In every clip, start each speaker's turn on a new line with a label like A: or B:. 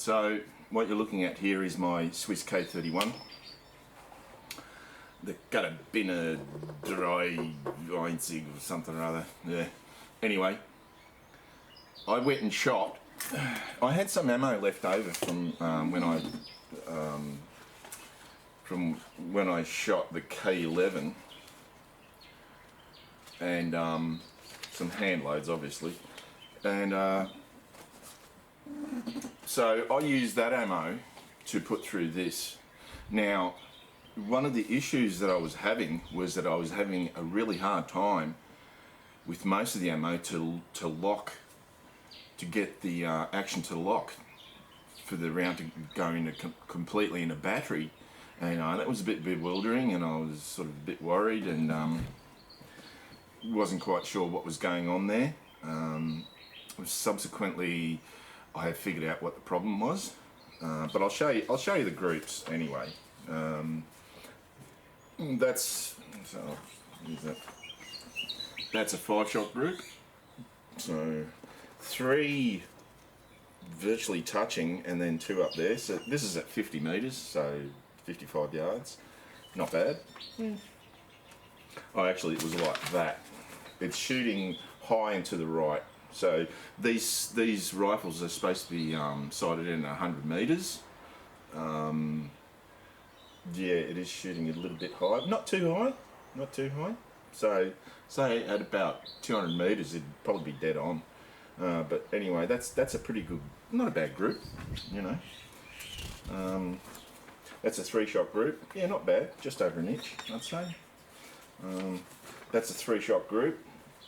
A: So what you're looking at here is my Swiss K31. They've got a bin of dry Einzig or something or other. Yeah. Anyway, I went and shot. I had some ammo left over from when I shot the K11 and some hand loads, obviously, and so I used that ammo to put through this. Now, one of the issues that I was having was that I was having a really hard time with most of the ammo to get the action to lock for the round to go into completely in a battery, and that was a bit bewildering, and I was sort of a bit worried and wasn't quite sure what was going on there. Subsequently, I have figured out what the problem was, but I'll show you the groups anyway. That's a 5-shot group, so 3 virtually touching and then 2 up there. So this is at 50 meters, so 55 yards. Not bad. Oh, actually, it was like that. It's shooting high and to the right. So these rifles are supposed to be sighted in 100 meters. Yeah, it is shooting a little bit high. Not too high. Not too high. So say at about 200 meters, it'd probably be dead on. But anyway, that's a pretty good, not a bad group, you know. That's a 3-shot group. Yeah, not bad. Just over an inch, I'd say. That's a 3-shot group.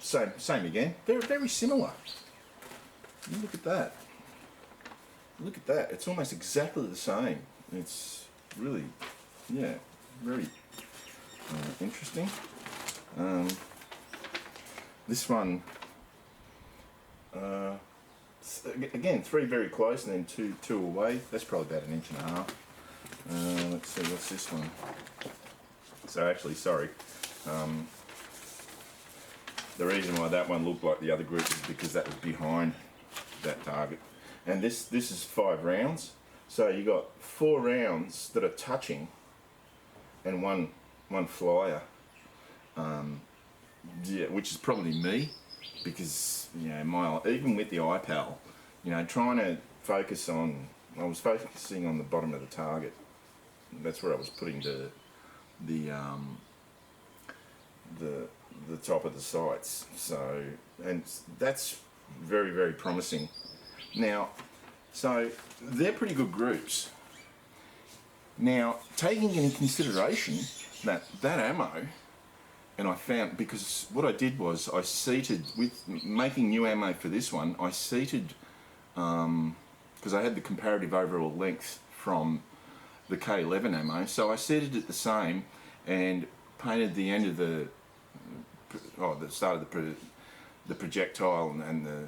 A: Same again. They're very similar. Look at that. Look at that. It's almost exactly the same. It's really, yeah, very interesting. This one, again, 3 very close and then 2 away. That's probably about 1.5 inches. Let's see, what's this one? So actually, sorry. The reason why that one looked like the other group is because that was behind that target. And this is 5 rounds. So you got 4 rounds that are touching and one flyer. Yeah, which is probably me, because you know even with the iPal, you know, trying to focus on, I was focusing on the bottom of the target. That's where I was putting the top of the sights. So, and that's very, very promising. Now, so they're pretty good groups. Now, taking into consideration that ammo, and I found, because what I did was I seated, with making new ammo for this one, I seated, because I had the comparative overall length from the K11 ammo, so I seated it the same and painted the end of the start of the projectile and the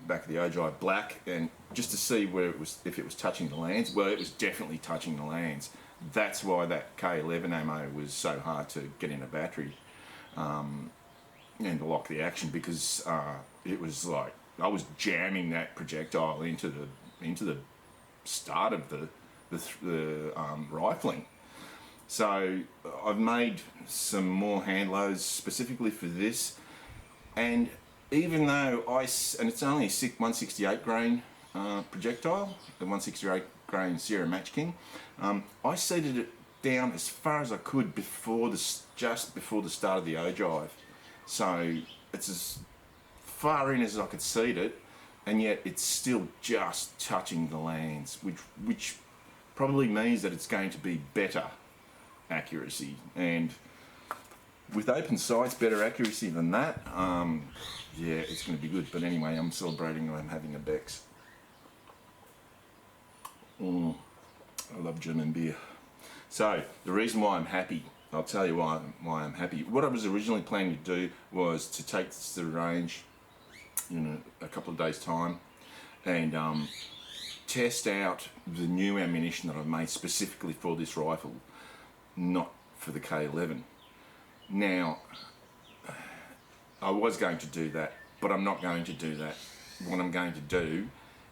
A: back of the ogive black, and just to see where it was, if it was touching the lands. Well, it was definitely touching the lands. That's why that K11 ammo was so hard to get in a battery and to lock the action, because it was like I was jamming that projectile into the start of the rifling. So I've made some more hand loads specifically for this, and even though and it's only a 168 grain projectile, the 168 grain Sierra Match King, I seated it down as far as I could just before the start of the ogive. So it's as far in as I could seat it, and yet it's still just touching the lands, which probably means that it's going to be better accuracy, and with open sights, better accuracy than that, yeah, it's going to be good. But anyway, I'm celebrating, I'm having a Beck's. I love German beer. So the reason why I'm happy, I'll tell you why I'm happy. What I was originally planning to do was to take this to the range in a couple of days' time and test out the new ammunition that I've made specifically for this rifle, not for the K11. Now, I was going to do that, but I'm not going to do that. What I'm going to do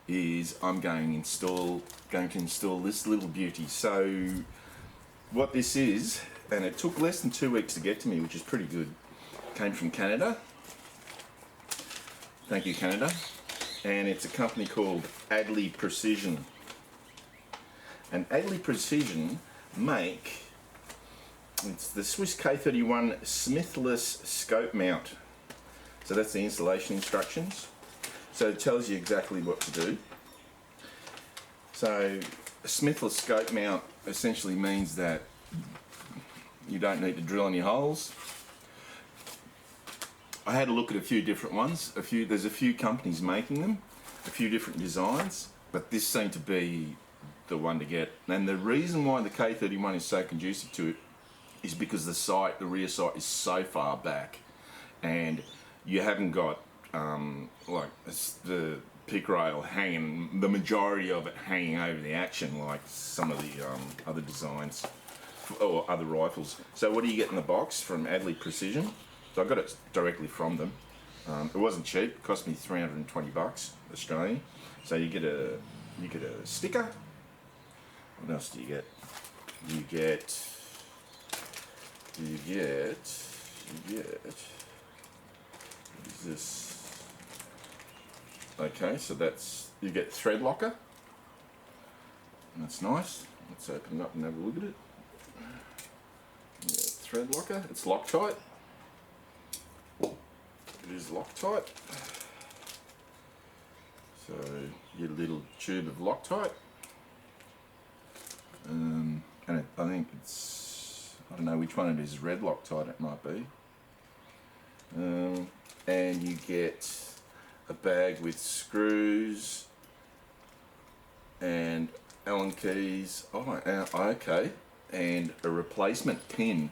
A: is I'm going to install this little beauty. So what this is, and it took less than 2 weeks to get to me, which is pretty good. Came from Canada. Thank you, Canada. And it's a company called Adley Precision. And Adley Precision make, it's the Swiss K31 Smithless scope mount. So that's the installation instructions. So it tells you exactly what to do. So a Smithless scope mount essentially means that you don't need to drill any holes. I had a look at a few different ones. There's a few companies making them, a few different designs, but this seemed to be the one to get. And the reason why the K31 is so conducive to it is because the rear sight is so far back, and you haven't got like the pick rail hanging, the majority of it hanging over the action like some of the other designs or other rifles. So what do you get in the box from Adley Precision? So I got it directly from them. It wasn't cheap. It cost me $320 Australian. So you get a sticker. What else do you get? You get what is this? Okay, so you get thread locker. That's nice. Let's open it up and have a look at it. Yeah, thread locker. It's Loctite. It is Loctite. So your little tube of Loctite. And I think it's, I don't know which one it is, red Loctite it might be. And you get a bag with screws and Allen keys. Oh, okay. And a replacement pin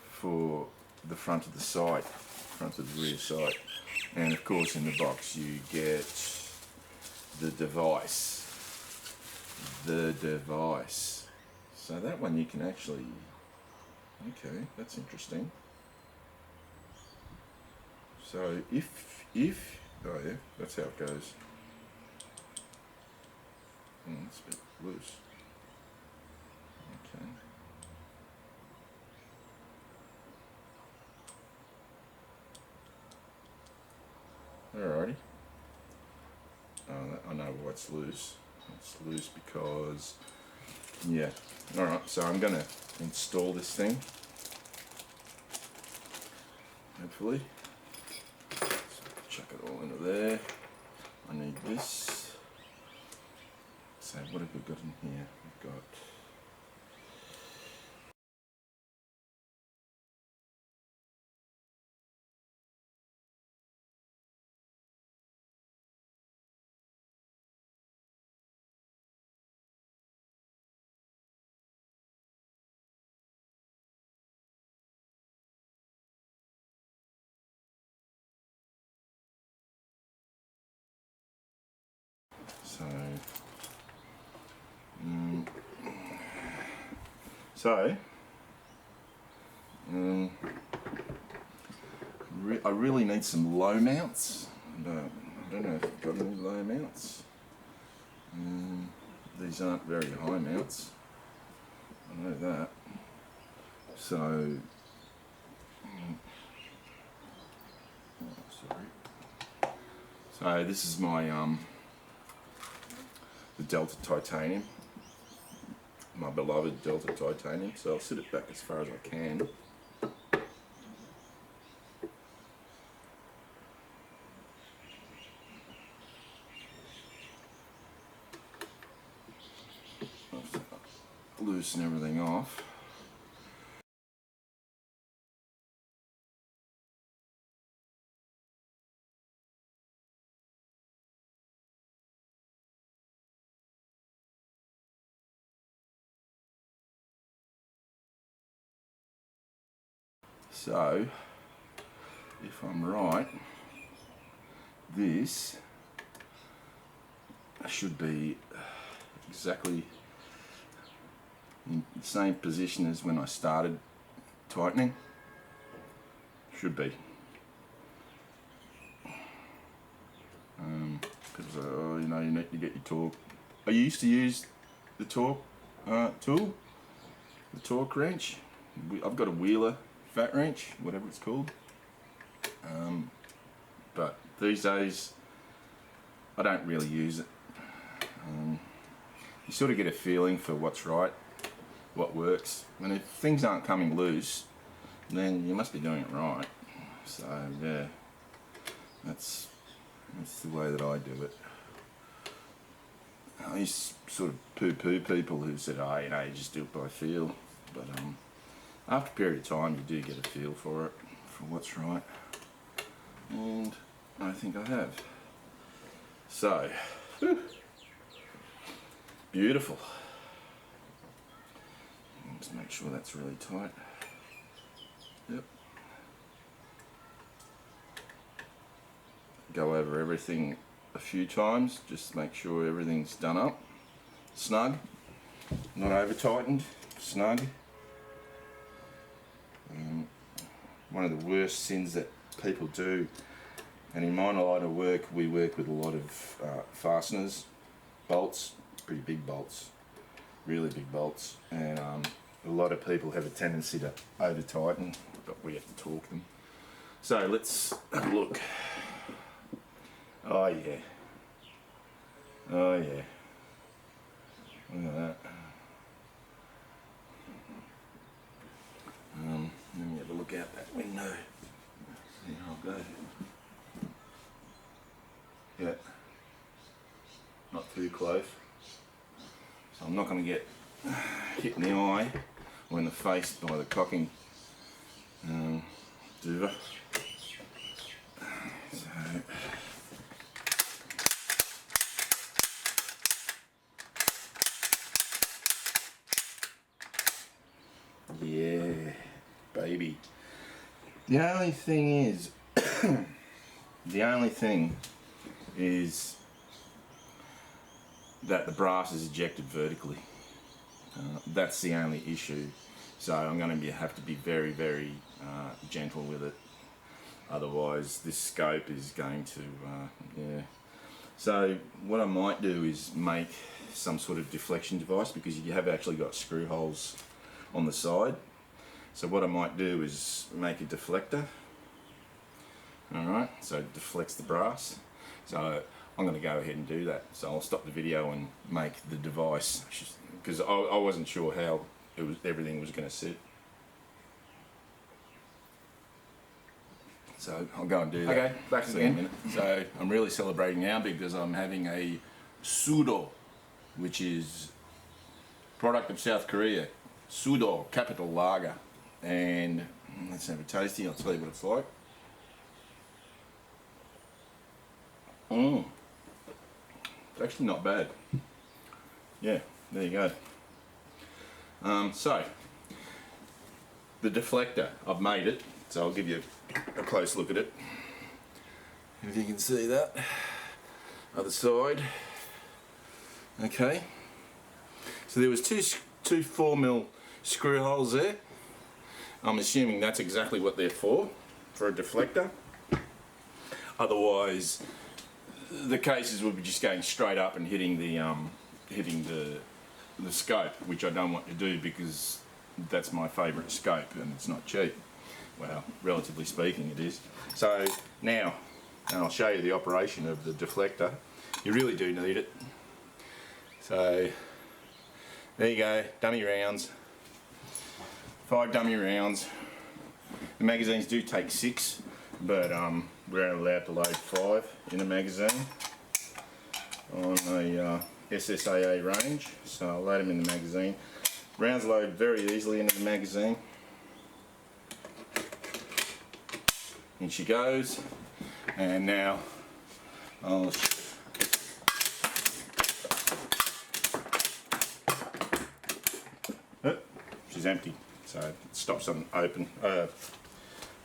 A: for the front of the sight, front of the rear sight. And of course in the box you get the device. So that one you can actually, okay, that's interesting. So if oh yeah, that's how it goes. It's a bit loose. Okay. Alrighty. I know why it's loose. It's loose because, yeah. Alright, so I'm going to install this thing. Hopefully. So chuck it all into there. I need this. So what have we got in here? We've got I really need some low mounts. I don't know if I've got any low mounts. These aren't very high mounts. I know that. So, so this is my the Delta Titanium, my beloved Delta Titanium. So I'll sit it back as far as I can. Loosen everything off. So, if I'm right, this should be exactly in the same position as when I started tightening. Should be. Because you know you need to get your torque. I used to use the torque tool, the torque wrench. I've got a Wheeler fat wrench, whatever it's called. But these days, I don't really use it. You sort of get a feeling for what's right, what works. And if things aren't coming loose, then you must be doing it right. So yeah, that's the way that I do it. I used to sort of poo-poo people who said, oh, you know, you just do it by feel. But after a period of time, you do get a feel for it, for what's right. And I think I have. So, whew, beautiful. Just make sure that's really tight. Yep. Go over everything a few times, just make sure everything's done up, snug, not over tightened, snug. One of the worst sins that people do, and in my line of work, we work with a lot of fasteners, bolts, pretty big bolts, really big bolts, and a lot of people have a tendency to over tighten, but we have to torque them. So let's have a look. Oh yeah. Oh yeah. Look at that. Let me have a look out that window. See how I'll go. Yeah. Not too close. So I'm not going to get hit in the eye or in the face by the cocking duva. So, yeah, baby. The only thing is that the brass is ejected vertically. That's the only issue. So I'm going to have to be very, very gentle with it. Otherwise, this scope is going to, yeah. So what I might do is make some sort of deflection device, because you have actually got screw holes on the side. So what I might do is make a deflector. Alright, so it deflects the brass. So I'm going to go ahead and do that. So I'll stop the video and make the device, because I wasn't sure how everything was going to sit. So I'll go and do that.
B: Okay, back again.
A: So I'm really celebrating now because I'm having a Sudo, which is product of South Korea. Sudo Capital Lager. And let's have a tasty, I'll tell you what it's like. It's actually not bad. Yeah, there you go. So, the deflector, I've made it, so I'll give you a close look at it. If you can see that. Other side. Okay. So there was two 4mm screw holes there. I'm assuming that's exactly what they're for a deflector. Otherwise, the cases would be just going straight up and hitting the scope, which I don't want to do because that's my favourite scope and it's not cheap. Well, relatively speaking, it is. So now, and I'll show you the operation of the deflector. You really do need it. So there you go, dummy rounds. 5 dummy rounds. The magazines do take 6, but we're only allowed to load 5 in a magazine on a SSAA range. So I'll load them in the magazine. Rounds load very easily into the magazine. In she goes, and now I'll she's empty, so it stops on open,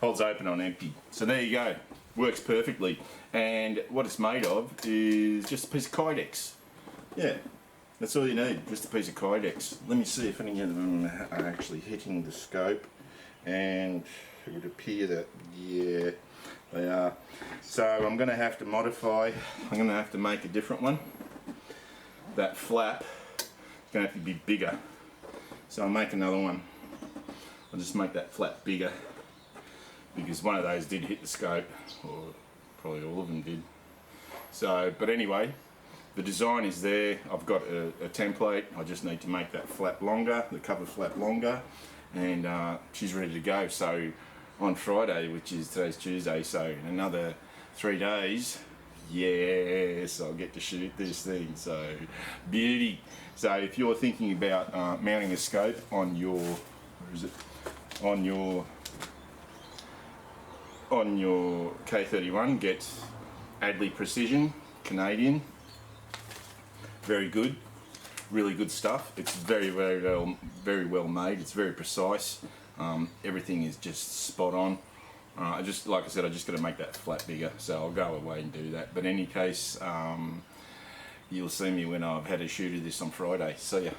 A: holds open on empty. So there you go, works perfectly. And what it's made of is just a piece of Kydex. Yeah, that's all you need, just a piece of Kydex. Let me see if any of them are actually hitting the scope, and it would appear that, yeah, They are. So I'm going to have to modify. I'm going to have to make a different one. That flap is going to have to be bigger. So I'll make another one. I'll just make that flap bigger because one of those did hit the scope, or probably all of them did. So, but anyway, the design is there. I've got a template. I just need to make that flap longer, the cover flap longer, and she's ready to go. So on Friday, which is today's Tuesday, so in another 3 days, yes, I'll get to shoot this thing. So beauty. So if you're thinking about mounting a scope on your, where is it? On your K31, get Adley Precision, Canadian. Very good, really good stuff. It's very well made. It's very precise. Everything is just spot on. Like I said, I just got to make that flat bigger, so I'll go away and do that. But in any case, you'll see me when I've had a shoot of this on Friday. See ya.